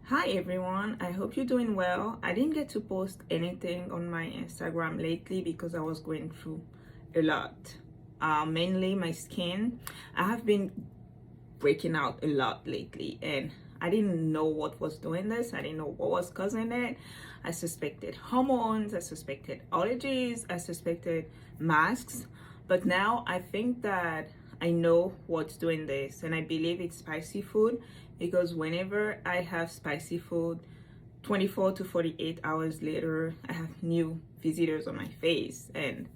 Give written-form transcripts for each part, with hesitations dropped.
Hi everyone, I hope you're doing well. I didn't get to post anything on my Instagram lately because I was going through a lot. Mainly my skin. I have been breaking out a lot lately and I didn't know what was doing this. I didn't know what was causing it. I suspected hormones, I suspected allergies, I suspected masks. But now I think that I know what's doing this, and I believe it's spicy food because whenever I have spicy food, 24 to 48 hours later, I have new visitors on my face, and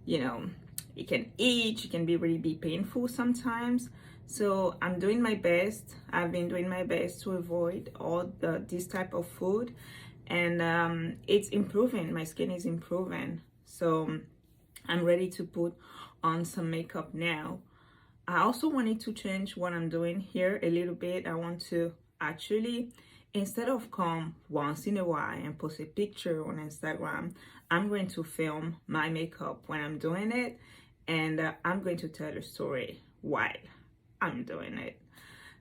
you know, it can itch, it can be painful sometimes. So I'm doing my best. I've been doing my best to avoid all this type of food, and it's improving. My skin is improving. So I'm ready to put on some makeup now. I also wanted to change what I'm doing here a little bit. I want to actually, instead of come once in a while and post a picture on Instagram, I'm going to film my makeup when I'm doing it, and I'm going to tell a story while I'm doing it.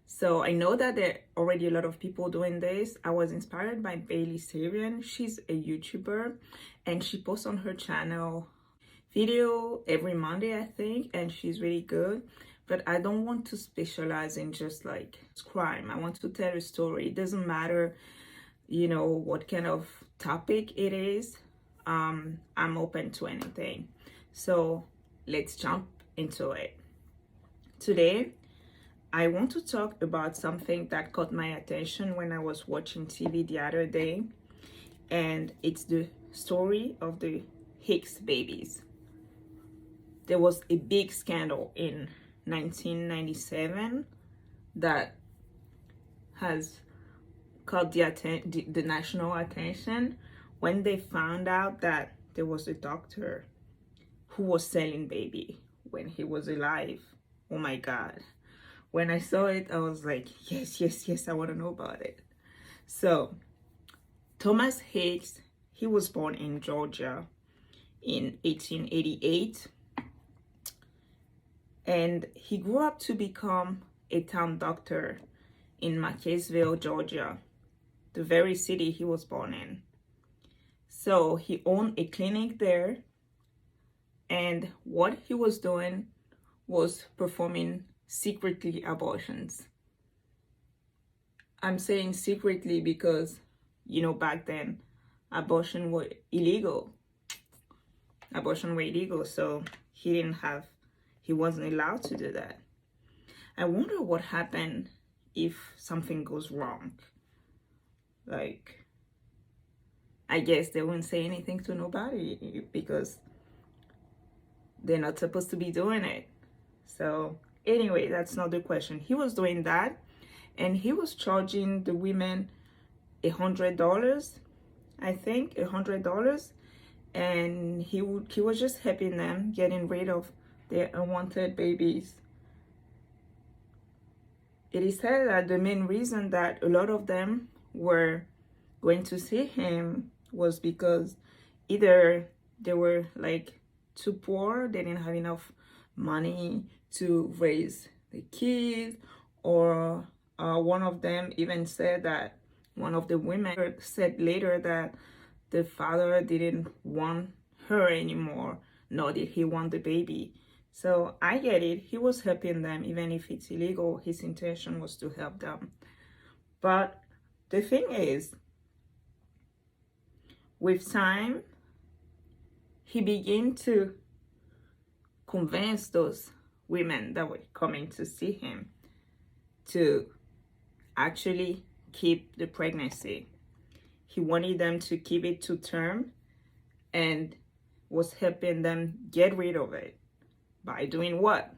So I know that there are already a lot of people doing this. I was inspired by Bailey Sarian. She's a YouTuber and she posts on her channel video every Monday, I think, and she's really good. But I don't want to specialize in just like crime. I want to tell a story. It doesn't matter, what kind of topic it is. I'm open to anything. So let's jump into it. Today, I want to talk about something that caught my attention when I was watching TV the other day, and it's the story of the Hicks babies. There was a big scandal in 1997 that has caught the national attention when they found out that there was a doctor who was selling baby when he was alive. Oh my God. When I saw it, I was like, yes, yes, yes, I want to know about it. So, Thomas Hicks, he was born in Georgia in 1888. And he grew up to become a town doctor in Marysville, Georgia, the very city he was born in. So he owned a clinic there, and what he was doing was performing secretly abortions. I'm saying secretly because, back then, abortion were illegal. So he wasn't allowed to do that. I wonder what happened if something goes wrong. Like, I guess they wouldn't say anything to nobody because they're not supposed to be doing it. So anyway, that's not the question. He was doing that, and he was charging the women $100, I think, $100, and he was just helping them getting rid of their unwanted babies. It is said that the main reason that a lot of them were going to see him was because either they were like too poor, they didn't have enough money to raise the kids, or one of them even said that one of the women said later that the father didn't want her anymore, nor did he want the baby. So I get it. He was helping them, even if it's illegal. His intention was to help them. But the thing is, with time, he began to convince those women that were coming to see him to actually keep the pregnancy. He wanted them to keep it to term and was helping them get rid of it. By doing what?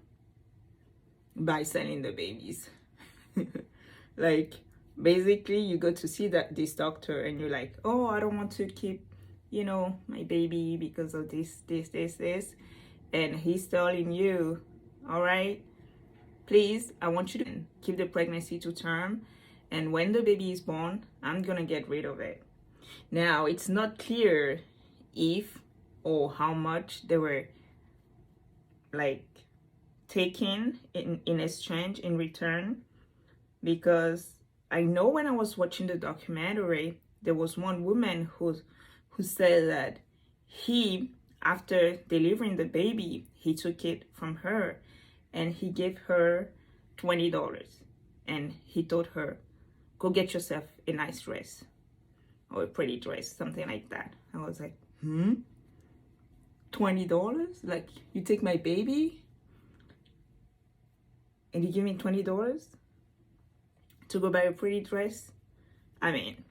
By selling the babies. Like, basically, you go to see this doctor and you're like, oh, I don't want to keep, my baby because of this. And he's telling you, all right, please, I want you to keep the pregnancy to term. And when the baby is born, I'm going to get rid of it. Now, it's not clear if or how much they were like taken in exchange, in return, because I know when I was watching the documentary, there was one woman who said that he, after delivering the baby, he took it from her and he gave her $20 and he told her, go get yourself a nice dress or a pretty dress, something like that. I was like, $20? Like, you take my baby and you give me $20 to go buy a pretty dress? I mean,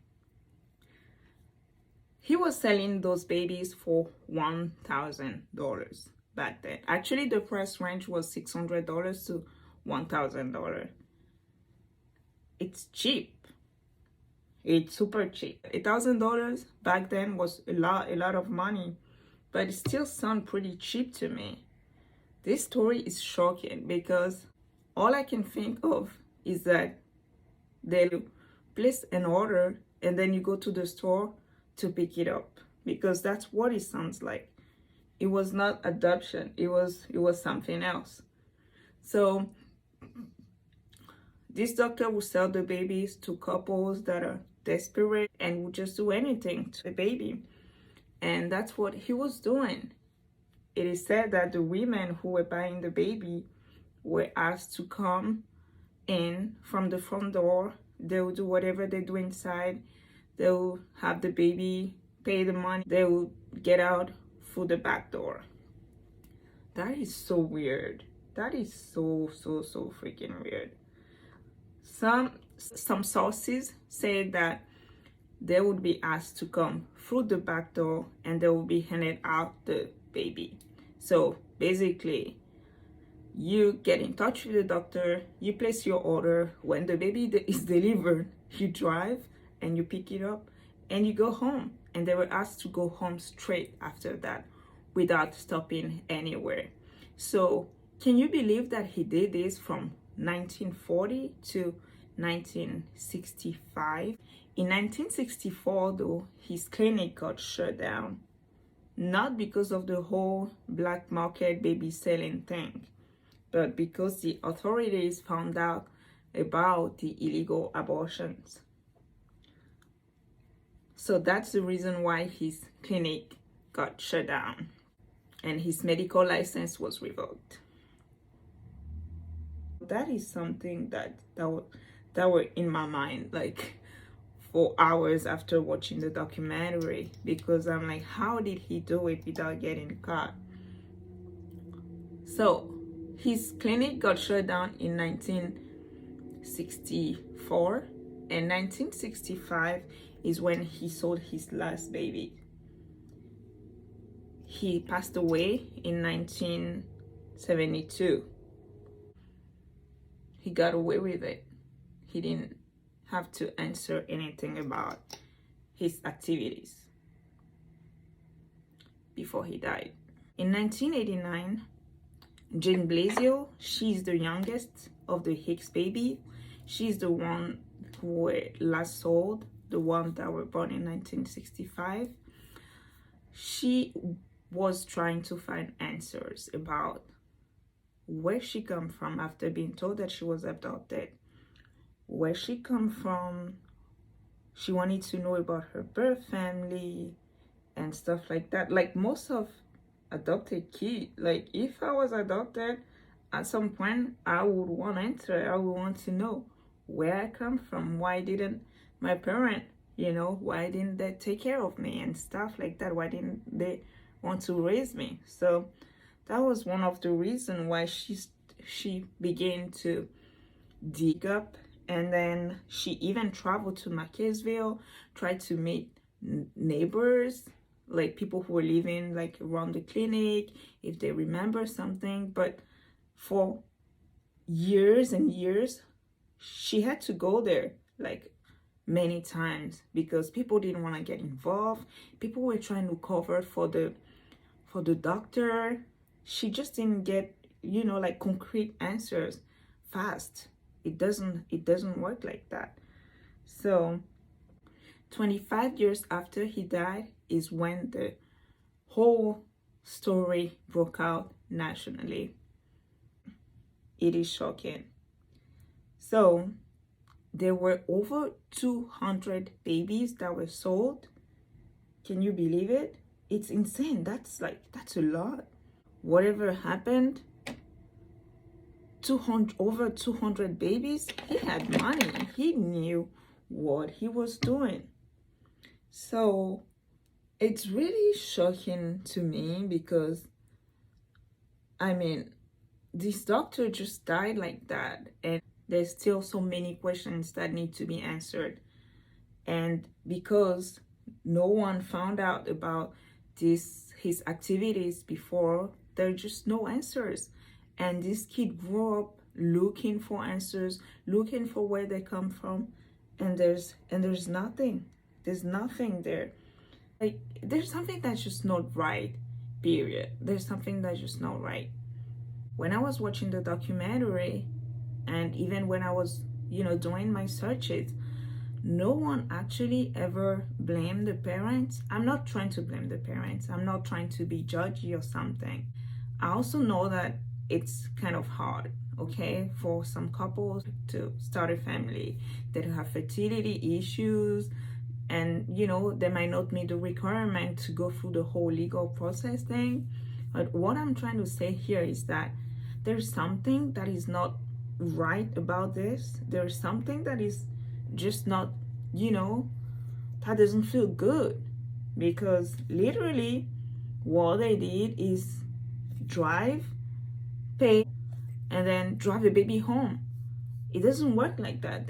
he was selling those babies for $1,000 back then. Actually, the price range was $600 to $1,000. It's cheap. It's super cheap. $1,000 back then was a lot of money, but it still sounds pretty cheap to me. This story is shocking because all I can think of is that they place an order and then you go to the store to pick it up, because that's what it sounds like. It was not adoption. It was something else. So this doctor will sell the babies to couples that are desperate and will just do anything to the baby. And that's what he was doing. It is said that the women who were buying the baby were asked to come in from the front door. They will do whatever they do inside. They will have the baby, pay the money. They will get out through the back door. That is so weird. That is so freaking weird. Some sources say that they would be asked to come through the back door and they will be handed out the baby. So basically, you get in touch with the doctor, you place your order. When the baby is delivered, you drive and you pick it up and you go home. And they were asked to go home straight after that without stopping anywhere. So can you believe that he did this from 1940 to 1965? In 1964, though, his clinic got shut down. Not because of the whole black market baby selling thing, but because the authorities found out about the illegal abortions. So that's the reason why his clinic got shut down and his medical license was revoked. That is something that were in my mind like for hours after watching the documentary, because I'm like, how did he do it without getting caught? So his clinic got shut down in 1964, and 1965 is when he sold his last baby. He passed away in 1972. He got away with it. He didn't have to answer anything about his activities before he died. In 1989, Jane Blasio, she's the youngest of the Hicks baby. She's the one who were last sold, the one that were born in 1965. She was trying to find answers about where she come from after being told that she was adopted. Where she come from. She wanted to know about her birth family and stuff like that. Like most of adopted kids, like if I was adopted, at some point I would want answer. I would want to know where I come from. Why didn't my parent, why didn't they take care of me and stuff like that? Why didn't they want to raise me? So that was one of the reasons why she began to dig up. And then she even traveled to Marquesville, tried to meet neighbors, like people who were living like around the clinic, if they remember something. But for years and years, she had to go there like many times because people didn't want to get involved. People were trying to cover for the doctor. She just didn't get, like concrete answers fast. It doesn't work like that. So 25 years after he died is when the whole story broke out nationally. It is shocking. So there were over 200 babies that were sold. Can you believe it? It's insane. That's a lot. Whatever happened, 200, over 200 babies. He had money. He knew what he was doing. So it's really shocking to me because, I mean, this doctor just died like that, and there's still so many questions that need to be answered. And because no one found out about his activities before, there are just no answers. And this kid grew up looking for answers, looking for where they come from, and there's nothing. There's nothing there. Like, there's something that's just not right, period. There's something that's just not right. When I was watching the documentary, and even when I was, doing my searches, no one actually ever blamed the parents. I'm not trying to blame the parents. I'm not trying to be judgy or something. I also know that it's kind of hard, okay, for some couples to start a family that have fertility issues, and they might not meet the requirement to go through the whole legal process thing. But what I'm trying to say here is that there's something that is not right about this. There's something that is just not, that doesn't feel good, because literally what they did is drive, pay, and then drive the baby home. It doesn't work like that.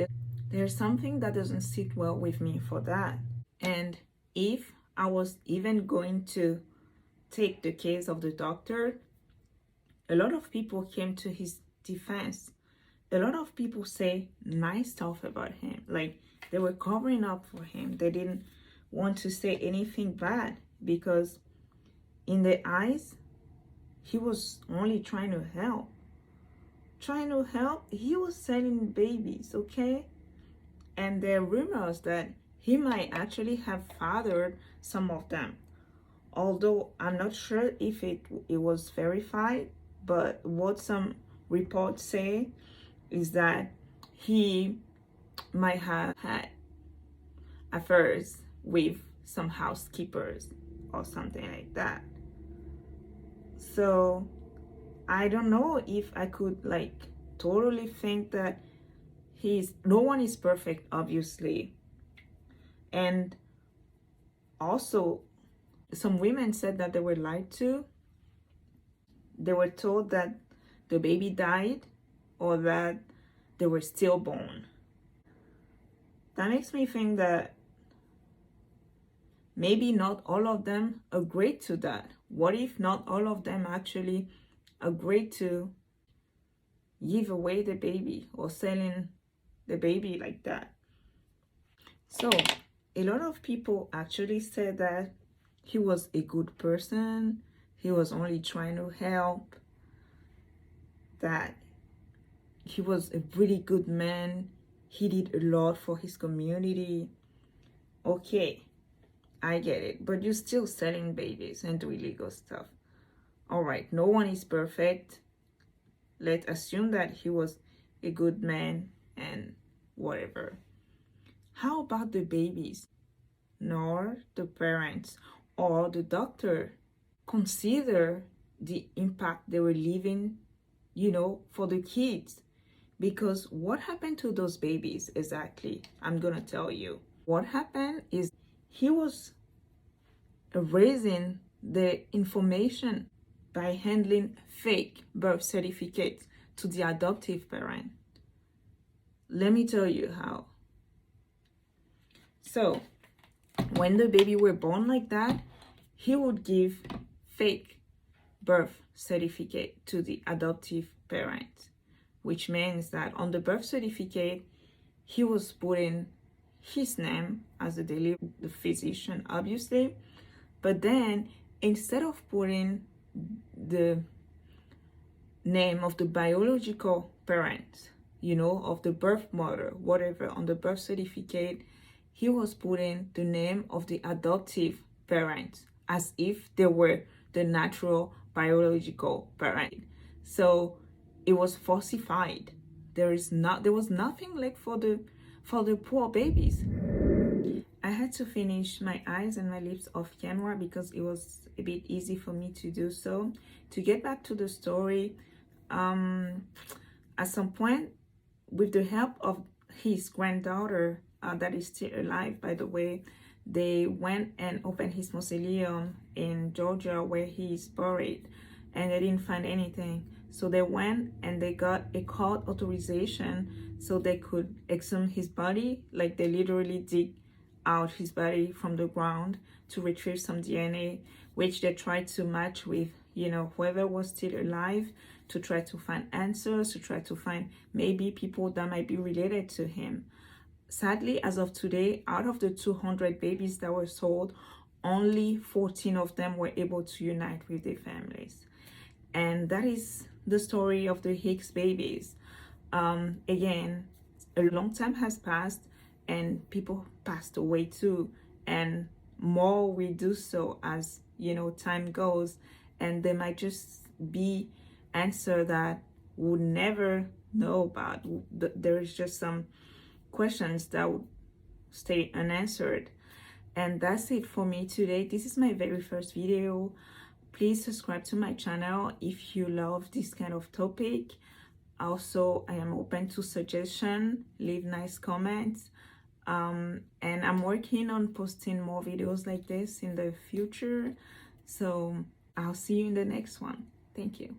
There's something that doesn't sit well with me for that. And if I was even going to take the case of the doctor, a lot of people came to his defense. A lot of people say nice stuff about him. Like, they were covering up for him. They didn't want to say anything bad, because in their eyes, he was only trying to help. He was selling babies, okay? And there are rumors that he might actually have fathered some of them. Although I'm not sure if it was verified, but what some reports say is that he might have had affairs with some housekeepers or something like that. So I don't know if I could totally think that no one is perfect, obviously. And also, some women said that they were lied to. They were told that the baby died, or that they were stillborn. That makes me think that maybe not all of them agreed to that. What if not all of them actually agreed to give away the baby or selling the baby like that? So a lot of people actually said that he was a good person, he was only trying to help, that he was a really good man, he did a lot for his community. Okay, I get it, but you're still selling babies and doing illegal stuff. All right, no one is perfect. Let's assume that he was a good man and whatever. How about the babies? Nor the parents or the doctor consider the impact they were leaving, for the kids. Because what happened to those babies exactly? I'm gonna tell you. What happened is he was erasing the information by handling fake birth certificates to the adoptive parent. Let me tell you how. So when the baby were born like that, he would give fake birth certificate to the adoptive parent, which means that on the birth certificate, he was putting his name as the physician, obviously, but then instead of putting the name of the biological parent, of the birth mother, whatever, on the birth certificate, he was putting the name of the adoptive parent as if they were the natural biological parent. So it was falsified. There was nothing for the for the poor babies. I had to finish my eyes and my lips off camera because it was a bit easy for me to do so. To get back to the story, at some point, with the help of his granddaughter, that is still alive, by the way, they went and opened his mausoleum in Georgia where he is buried, and they didn't find anything. So they went and they got a court authorization so they could exhume his body. Like, they literally dig out his body from the ground to retrieve some DNA, which they tried to match with, you know, whoever was still alive, to try to find answers, to try to find maybe people that might be related to him. Sadly, as of today, out of the 200 babies that were sold, only 14 of them were able to unite with their families. And that is the story of the Hicks babies. Again, a long time has passed and people passed away too. And more we do so as, you know, time goes. And there might just be answer that we'll never know about. There is just some questions that would stay unanswered. And that's it for me today. This is my very first video. Please subscribe to my channel if you love this kind of topic. Also, I am open to suggestion. Leave nice comments. And I'm working on posting more videos like this in the future. So I'll see you in the next one. Thank you.